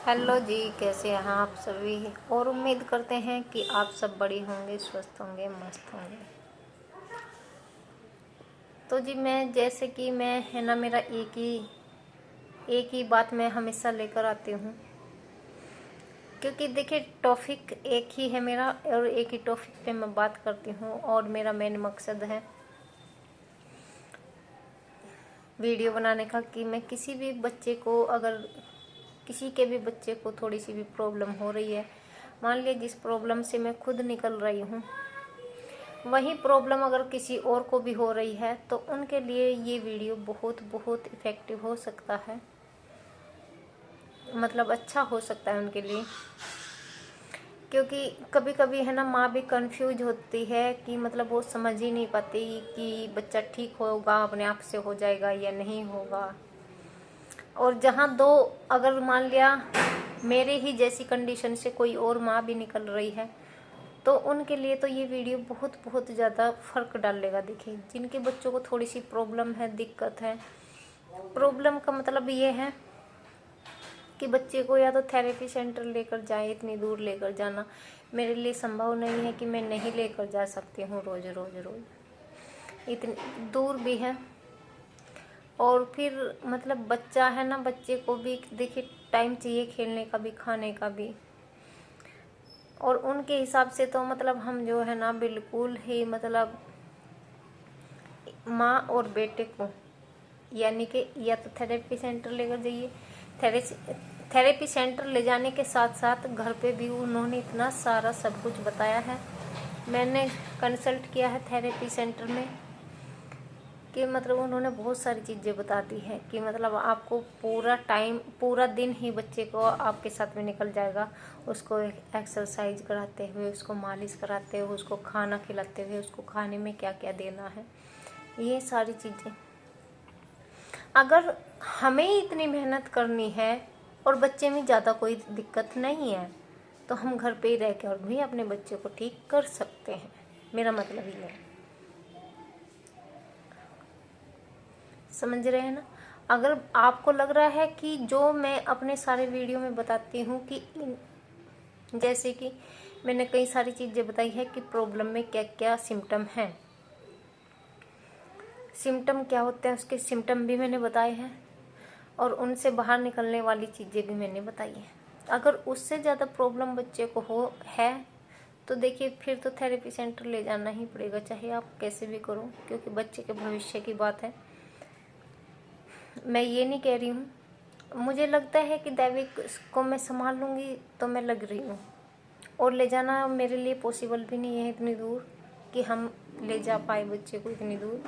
Hello जी, कैसे हैं आप सभी। और उम्मीद करते हैं कि आप सब बड़ी होंगे, स्वस्थ होंगे, मस्त होंगे। तो जी मैं जैसे कि मैं है ना, मेरा एक ही बात मैं हमेशा लेकर आती हूँ, क्योंकि देखिए टॉपिक एक ही है मेरा और एक ही टॉपिक पे मैं बात करती हूँ। और मेरा मेन मकसद है वीडियो बनाने का कि मैं किसी भी बच्चे को, अगर किसी के भी बच्चे को थोड़ी सी भी प्रॉब्लम हो रही है, मान लीजिए जिस प्रॉब्लम से मैं खुद निकल रही हूँ वही प्रॉब्लम अगर किसी और को भी हो रही है, तो उनके लिए ये वीडियो बहुत बहुत इफ़ेक्टिव हो सकता है, मतलब अच्छा हो सकता है उनके लिए। क्योंकि कभी कभी है ना, माँ भी कंफ्यूज होती है कि मतलब वो समझ ही नहीं पाती कि बच्चा ठीक होगा, अपने आप से हो जाएगा या नहीं होगा। और जहाँ दो, अगर मान लिया मेरे ही जैसी कंडीशन से कोई और माँ भी निकल रही है, तो उनके लिए तो ये वीडियो बहुत बहुत ज़्यादा फ़र्क डालेगा। देखिए जिनके बच्चों को थोड़ी सी प्रॉब्लम है, दिक्कत है, प्रॉब्लम का मतलब ये है कि बच्चे को या तो थेरेपी सेंटर लेकर जाए, इतनी दूर लेकर जाना मेरे लिए संभव नहीं है कि मैं नहीं लेकर जा सकती हूँ रोज़ रोज़ रोज़, इतनी दूर भी है। और फिर मतलब बच्चा है ना, बच्चे को भी देखिए टाइम चाहिए, खेलने का भी, खाने का भी। और उनके हिसाब से तो मतलब हम जो है ना, बिल्कुल ही मतलब माँ और बेटे को, यानी कि या तो थेरेपी सेंटर लेकर जाइए, थेरेपी सेंटर ले जाने के साथ साथ घर पे भी उन्होंने इतना सारा सब कुछ बताया है। मैंने कंसल्ट किया है थेरेपी सेंटर में कि मतलब उन्होंने बहुत सारी चीज़ें बता दी हैं कि मतलब आपको पूरा दिन ही बच्चे को आपके साथ में निकल जाएगा। उसको एक्सरसाइज कराते हुए, उसको मालिश कराते हुए, उसको खाना खिलाते हुए, उसको खाने में क्या क्या देना है, ये सारी चीज़ें। अगर हमें इतनी मेहनत करनी है और बच्चे में ज़्यादा कोई दिक्कत नहीं है, तो हम घर पे ही रह के और भी अपने बच्चे को ठीक कर सकते हैं। मेरा मतलब ये है, समझ रहे हैं ना। अगर आपको लग रहा है कि जो मैं अपने सारे वीडियो में बताती हूँ कि जैसे कि मैंने कई सारी चीज़ें बताई है कि प्रॉब्लम में क्या क्या सिम्टम हैं, सिम्टम क्या होते हैं, उसके सिम्टम भी मैंने बताए हैं और उनसे बाहर निकलने वाली चीज़ें भी मैंने बताई हैं। अगर उससे ज़्यादा प्रॉब्लम बच्चे को है तो देखिए फिर तो थेरेपी सेंटर ले जाना ही पड़ेगा, चाहे आप कैसे भी करो, क्योंकि बच्चे के भविष्य की बात है। मैं ये नहीं कह रही हूँ, मुझे लगता है कि दैविक को मैं संभाल लूँगी तो मैं लग रही हूँ, और ले जाना मेरे लिए पॉसिबल भी नहीं है इतनी दूर कि हम ले जा पाए बच्चे को इतनी दूर,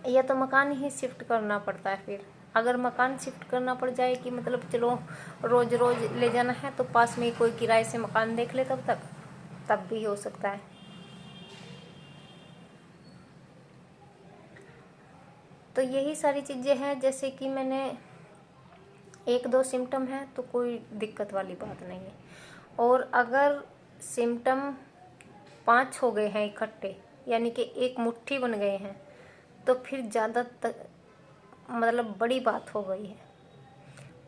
या तो मकान ही शिफ्ट करना पड़ता है। फिर अगर मकान शिफ्ट करना पड़ जाए कि मतलब चलो रोज़ रोज़ ले जाना है, तो पास में कोई किराए से मकान देख ले, तब भी हो सकता है। तो यही सारी चीज़ें हैं, जैसे कि मैंने एक दो सिम्टम है तो कोई दिक्कत वाली बात नहीं है। और अगर सिम्टम 5 हो गए हैं इकट्ठे, यानी कि एक मुट्ठी बन गए हैं, तो फिर ज़्यादा मतलब बड़ी बात हो गई है।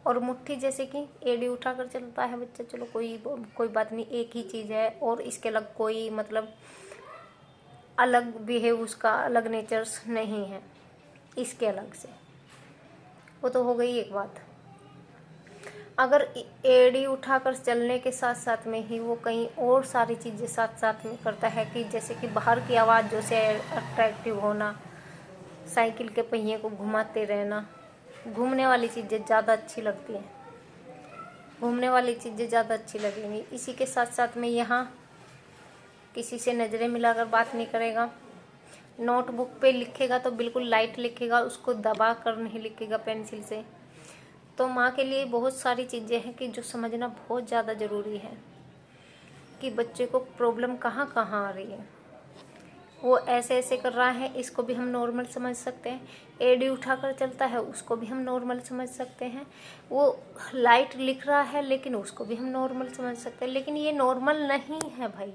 और मुट्ठी जैसे कि एड़ी उठाकर चलता है बच्चा, चलो कोई बात नहीं, एक ही चीज़ है, और इसके अलग कोई मतलब अलग बिहेव, उसका अलग नेचर्स नहीं है इसके अलग से, वो तो हो गई एक बात। अगर एड़ी उठाकर चलने के साथ साथ में ही वो कहीं और सारी चीज़ें साथ साथ में करता है, कि जैसे कि बाहर की आवाज़ जो से अट्रैक्टिव होना, साइकिल के पहिए को घुमाते रहना, घूमने वाली चीज़ें ज़्यादा अच्छी लगती हैं, घूमने वाली चीज़ें ज़्यादा अच्छी लगेंगी। इसी के साथ साथ में यहाँ किसी से नज़रें मिलाकर बात नहीं करेगा, नोटबुक पे लिखेगा तो बिल्कुल लाइट लिखेगा, उसको दबा कर नहीं लिखेगा पेंसिल से। तो माँ के लिए बहुत सारी चीज़ें हैं कि जो समझना बहुत ज़्यादा ज़रूरी है कि बच्चे को प्रॉब्लम कहाँ कहाँ आ रही है। वो ऐसे ऐसे कर रहा है, इसको भी हम नॉर्मल समझ सकते हैं। एड़ी उठाकर चलता है, उसको भी हम नॉर्मल समझ सकते हैं। वो लाइट लिख रहा है, लेकिन उसको भी हम नॉर्मल समझ सकते हैं। लेकिन ये नॉर्मल नहीं है भाई।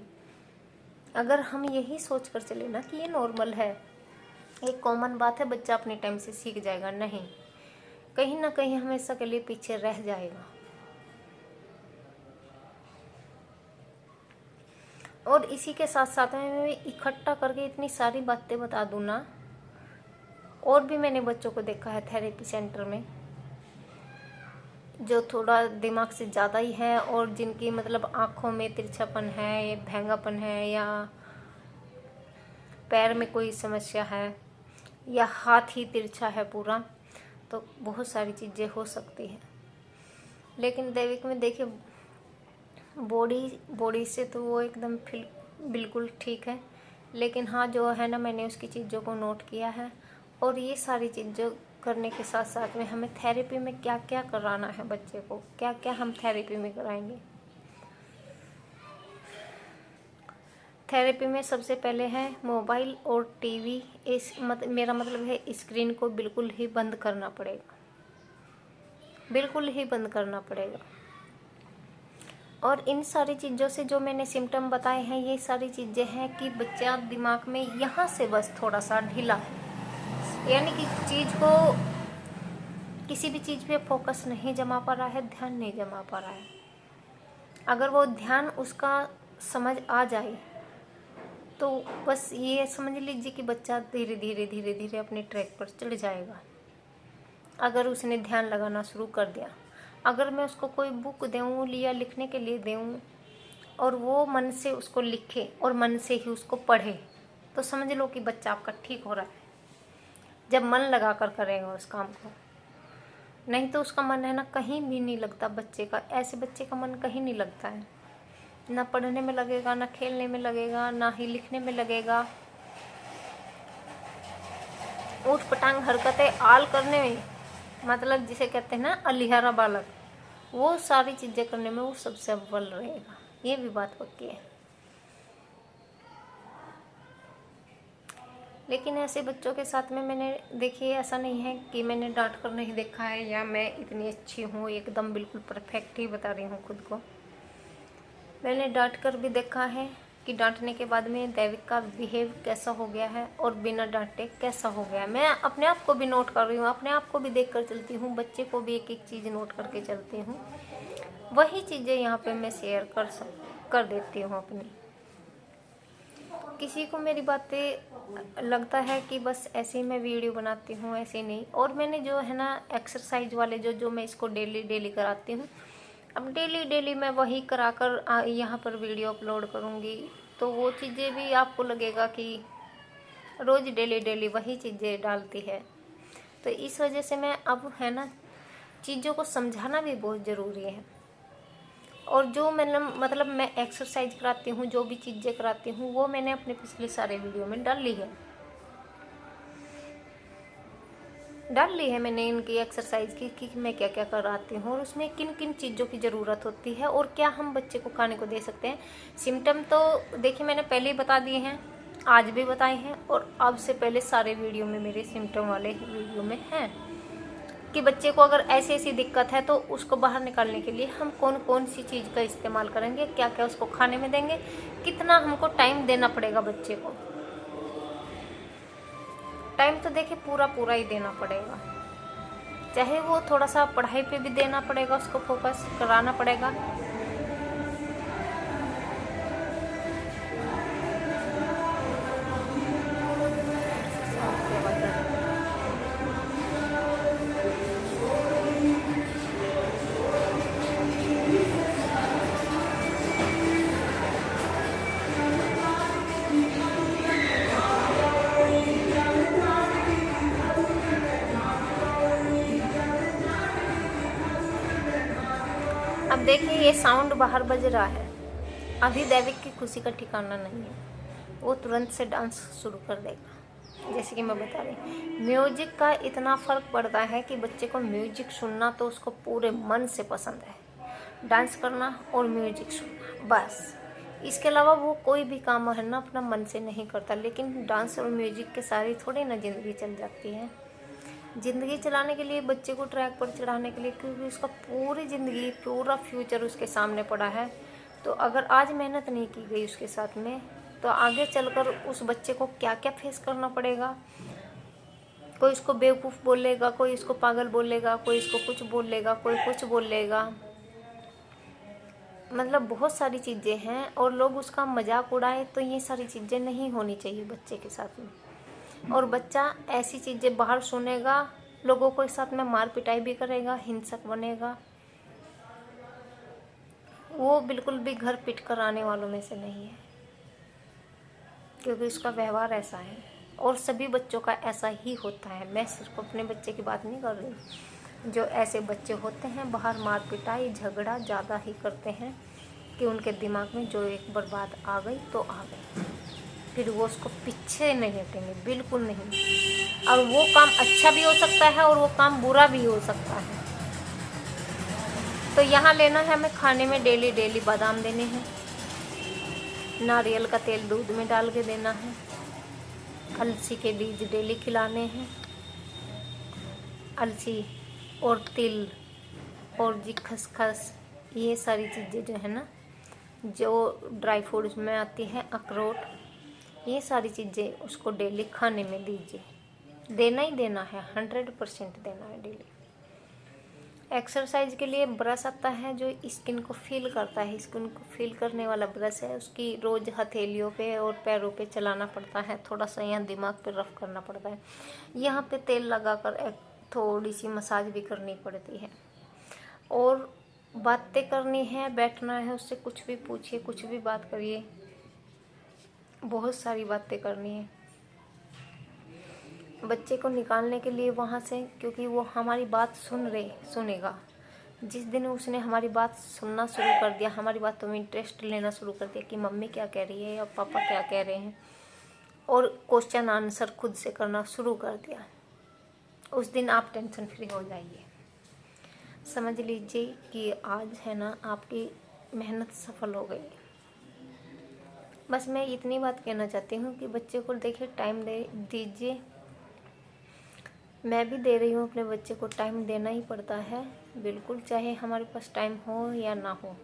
अगर हम यही सोच कर चले ना कि ये नॉर्मल है, एक कॉमन बात है, बच्चा अपने टाइम से सीख जाएगा, नहीं, कहीं ना कहीं हमेशा के लिए पीछे रह जाएगा। और इसी के साथ साथ में मैं इकट्ठा करके इतनी सारी बातें बता दूं ना, और भी मैंने बच्चों को देखा है थेरेपी सेंटर में जो थोड़ा दिमाग से ज़्यादा ही है, और जिनकी मतलब आँखों में तिरछापन है, या भैंगापन है, या पैर में कोई समस्या है, या हाथ ही तिरछा है पूरा, तो बहुत सारी चीज़ें हो सकती हैं। लेकिन दैविक में देखिए बॉडी से तो वो एकदम बिल्कुल ठीक है, लेकिन हाँ जो है ना, मैंने उसकी चीज़ों को नोट किया है। और ये सारी चीज़ें करने के साथ साथ में हमें थेरेपी में क्या क्या कराना है, बच्चे को क्या क्या हम थेरेपी में कराएंगे। थेरेपी में सबसे पहले है मोबाइल और टीवी, मेरा मतलब है स्क्रीन को बिल्कुल ही बंद करना पड़ेगा, बिल्कुल ही बंद करना पड़ेगा। और इन सारी चीज़ों से जो मैंने सिम्टम बताए हैं, ये सारी चीज़ें हैं कि बच्चा दिमाग में यहाँ से बस थोड़ा सा ढीला है, यानी कि चीज़ को, किसी भी चीज़ पे फोकस नहीं जमा पा रहा है, ध्यान नहीं जमा पा रहा है। अगर वो ध्यान उसका समझ आ जाए तो बस ये समझ लीजिए कि बच्चा धीरे धीरे धीरे धीरे अपने ट्रैक पर चढ़ जाएगा, अगर उसने ध्यान लगाना शुरू कर दिया। अगर मैं उसको कोई बुक दूँ या लिखने के लिए दूँ और वो मन से उसको लिखे और मन से ही उसको पढ़े, तो समझ लो कि बच्चा आपका ठीक हो रहा है, जब मन लगा कर करेगा उस काम को। नहीं तो उसका मन है ना कहीं भी नहीं लगता बच्चे का, ऐसे बच्चे का मन कहीं नहीं लगता है, ना पढ़ने में लगेगा, ना खेलने में लगेगा, ना ही लिखने में लगेगा। ऊट पटांग हरकतें आल करने में, मतलब जिसे कहते हैं ना अलिहारा बालक, वो सारी चीज़ें करने में वो सबसे अव्वल रहेगा, ये भी बात पक्की है। लेकिन ऐसे बच्चों के साथ में मैंने देखिए, ऐसा नहीं है कि मैंने डांट कर नहीं देखा है या मैं इतनी अच्छी हूँ, एकदम बिल्कुल परफेक्ट ही बता रही हूँ खुद को। मैंने डांट कर भी देखा है कि डांटने के बाद में दैविक का बिहेव कैसा हो गया है और बिना डांटे कैसा हो गया है। मैं अपने आप को भी नोट कर रही हूँ, अपने आप को भी देख कर चलती हूँ, बच्चे को भी एक एक चीज़ नोट करके चलती हूँ। वही चीज़ें यहाँ पे मैं शेयर कर देती हूँ अपनी। किसी को मेरी बातें लगता है कि बस ऐसे ही मैं वीडियो बनाती हूँ, ऐसे नहीं। और मैंने जो है ना एक्सरसाइज वाले जो मैं इसको डेली कराती हूँ, अब डेली मैं वही कराकर यहाँ पर वीडियो अपलोड करूँगी, तो वो चीज़ें भी आपको लगेगा कि रोज़ डेली वही चीज़ें डालती है। तो इस वजह से मैं अब है ना चीज़ों को समझाना भी बहुत ज़रूरी है। और जो मैंने मतलब मैं एक्सरसाइज कराती हूँ, जो भी चीज़ें कराती हूँ, वो मैंने अपने पिछले सारे वीडियो में डाल ली है मैंने इनकी एक्सरसाइज की कि मैं क्या क्या कराती हूँ और उसमें किन किन चीज़ों की ज़रूरत होती है और क्या हम बच्चे को खाने को दे सकते हैं। सिम्टम तो देखिए मैंने पहले ही बता दिए हैं, आज भी बताए हैं, और अब से पहले सारे वीडियो में मेरे सिम्टम वाले वीडियो में हैं कि बच्चे को अगर ऐसी ऐसी दिक्कत है तो उसको बाहर निकालने के लिए हम कौन कौन सी चीज़ का इस्तेमाल करेंगे, क्या क्या उसको खाने में देंगे, कितना हमको टाइम देना पड़ेगा बच्चे को। टाइम तो देखिए पूरा ही देना पड़ेगा, चाहे वो थोड़ा सा पढ़ाई पे भी देना पड़ेगा, उसको फोकस कराना पड़ेगा। अब देखिए ये साउंड बाहर बज रहा है, अभी दैविक की खुशी का ठिकाना नहीं है, वो तुरंत से डांस शुरू कर देगा। जैसे कि मैं बता रही, म्यूजिक का इतना फ़र्क पड़ता है कि बच्चे को म्यूजिक सुनना तो उसको पूरे मन से पसंद है, डांस करना और म्यूजिक सुनना, बस। इसके अलावा वो कोई भी काम है ना अपना मन से नहीं करता। लेकिन डांस और म्यूजिक के सारी थोड़ी ना ज़िंदगी चल जाती है। ज़िंदगी चलाने के लिए, बच्चे को ट्रैक पर चढ़ाने के लिए, क्योंकि उसका पूरी ज़िंदगी, पूरा फ्यूचर उसके सामने पड़ा है। तो अगर आज मेहनत नहीं की गई उसके साथ में, तो आगे चलकर उस बच्चे को क्या क्या फेस करना पड़ेगा, कोई इसको बेवकूफ़ बोलेगा, कोई इसको पागल बोलेगा, कोई इसको कुछ बोलेगा, कोई कुछ बोलेगा। मतलब बहुत सारी चीज़ें हैं और लोग उसका मजाक उड़ाए, तो ये सारी चीज़ें नहीं होनी चाहिए बच्चे के साथ में। और बच्चा ऐसी चीज़ें बाहर सुनेगा, लोगों को साथ में मार पिटाई भी करेगा, हिंसक बनेगा। वो बिल्कुल भी घर पिट कर आने वालों में से नहीं है, क्योंकि उसका व्यवहार ऐसा है और सभी बच्चों का ऐसा ही होता है। मैं सिर्फ अपने बच्चे की बात नहीं कर रही। जो ऐसे बच्चे होते हैं बाहर मार पिटाई झगड़ा ज़्यादा ही करते हैं कि उनके दिमाग में जो एक बार बात आ गई तो आ गई, फिर वो उसको पीछे नहीं हटेंगे, बिल्कुल नहीं। और वो काम अच्छा भी हो सकता है और वो काम बुरा भी हो सकता है। तो यहाँ लेना है हमें खाने में डेली डेली बादाम देने हैं, नारियल का तेल दूध में डाल के देना है, अलसी के बीज डेली खिलाने हैं, अलसी और तिल और जी खसखस, ये सारी चीज़ें जो है ना, जो ड्राई फ्रूट्स में आती है, अखरोट, ये सारी चीज़ें उसको डेली खाने में दीजिए। देना ही देना है, 100% देना है डेली। एक्सरसाइज के लिए ब्रश आता है जो स्किन को फील करता है, स्किन को फील करने वाला ब्रश है, उसकी रोज़ हथेलियों पे और पैरों पे चलाना पड़ता है, थोड़ा सा यहाँ दिमाग पे रफ करना पड़ता है, यहाँ पे तेल लगाकर एक थोड़ी सी मसाज भी करनी पड़ती है। और बातें करनी है, बैठना है, उससे कुछ भी पूछिए, कुछ भी बात करिए, बहुत सारी बातें करनी है बच्चे को निकालने के लिए वहाँ से, क्योंकि वो हमारी बात सुनेगा। जिस दिन उसने हमारी बात सुनना शुरू कर दिया, हमारी बातों में इंटरेस्ट लेना शुरू कर दिया कि मम्मी क्या कह रही है या पापा क्या कह रहे हैं, और क्वेश्चन आंसर खुद से करना शुरू कर दिया, उस दिन आप टेंशन फ्री हो जाइए। समझ लीजिए कि आज है ना आपकी मेहनत सफल हो गई। बस मैं इतनी बात कहना चाहती हूँ कि बच्चे को देखिए टाइम दे दीजिए। मैं भी दे रही हूँ, अपने बच्चे को टाइम देना ही पड़ता है बिल्कुल, चाहे हमारे पास टाइम हो या ना हो।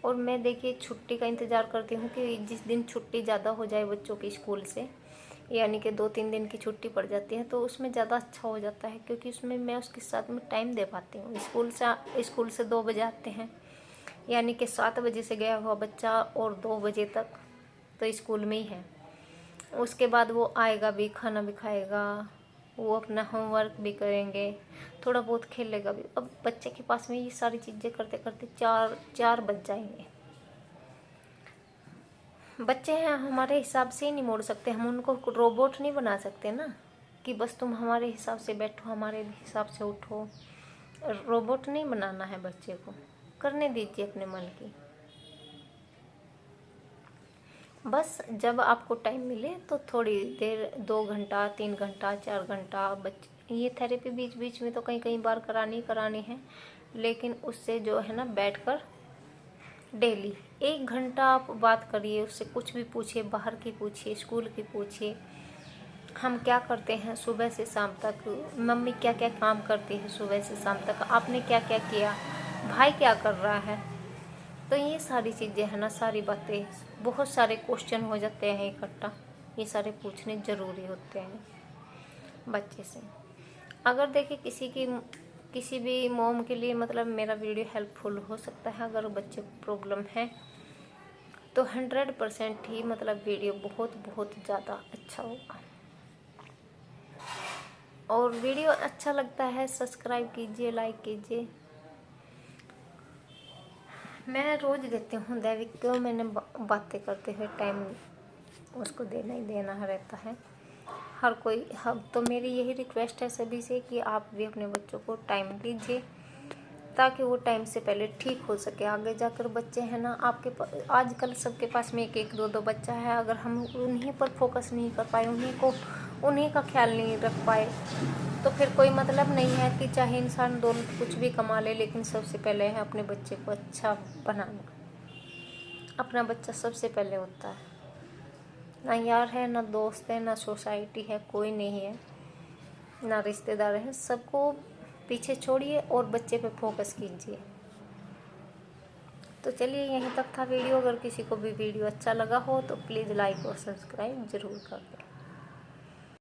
और मैं देखिए छुट्टी का इंतज़ार करती हूँ कि जिस दिन छुट्टी ज़्यादा हो जाए बच्चों की स्कूल से, यानी कि 2-3 दिन की छुट्टी पड़ जाती है, तो उसमें ज़्यादा अच्छा हो जाता है, क्योंकि उसमें मैं उसके साथ में टाइम दे पाती हूँ। स्कूल से 2 बजे आते हैं, यानी कि 7 बजे से गया हुआ बच्चा और 2 बजे तक तो स्कूल में ही है। उसके बाद वो आएगा भी, खाना भी खाएगा, वो अपना होमवर्क भी करेंगे, थोड़ा बहुत खेलेगा भी। अब बच्चे के पास में ये सारी चीज़ें करते करते 4 बज जाएंगे। बच्चे हैं, हमारे हिसाब से ही नहीं मोड़ सकते, हम उनको रोबोट नहीं बना सकते ना कि बस तुम हमारे हिसाब से बैठो, हमारे हिसाब से उठो। रोबोट नहीं बनाना है बच्चे को, करने दीजिए अपने मन की। बस जब आपको टाइम मिले तो थोड़ी देर, 2 घंटा 3 घंटा 4 घंटा, ये थेरेपी बीच बीच में तो कई बार करानी है, लेकिन उससे जो है ना बैठकर डेली 1 घंटा आप बात करिए उससे, कुछ भी पूछिए, बाहर की पूछिए, स्कूल की पूछिए, हम क्या करते हैं सुबह से शाम तक, मम्मी क्या क्या काम करती है सुबह से शाम तक, आपने क्या क्या किया, भाई क्या कर रहा है। तो ये सारी चीज़ें हैं ना, सारी बातें, बहुत सारे क्वेश्चन हो जाते हैं इकट्ठा, ये सारे पूछने ज़रूरी होते हैं बच्चे से। अगर देखिए किसी भी मॉम के लिए मतलब मेरा वीडियो हेल्पफुल हो सकता है, अगर बच्चे को प्रॉब्लम है तो 100% ही मतलब वीडियो बहुत बहुत ज़्यादा अच्छा होगा। और वीडियो अच्छा लगता है सब्सक्राइब कीजिए, लाइक कीजिए। मैं रोज़ देती हूँ दैविक को, मैंने बातें करते हुए टाइम उसको देना ही देना रहता है हर कोई। हम तो मेरी यही रिक्वेस्ट है सभी से कि आप भी अपने बच्चों को टाइम दीजिए, ताकि वो टाइम से पहले ठीक हो सके। आगे जाकर बच्चे हैं ना आपके आजकल सबके पास में 1-1 2-2 बच्चा है, अगर हम उन्हीं पर फोकस नहीं कर पाए, उन्हीं का ख्याल नहीं रख पाए, तो फिर कोई मतलब नहीं है कि चाहे इंसान दौलत कुछ भी कमा ले, लेकिन सबसे पहले है अपने बच्चे को अच्छा बनाना। अपना बच्चा सबसे पहले होता है, ना यार है, ना दोस्त है, ना सोसाइटी है, कोई नहीं है, ना रिश्तेदार है, सबको पीछे छोड़िए और बच्चे पे फोकस कीजिए। तो चलिए यहीं तक था वीडियो। अगर किसी को भी वीडियो अच्छा लगा हो तो प्लीज़ लाइक और सब्सक्राइब ज़रूर कर दें।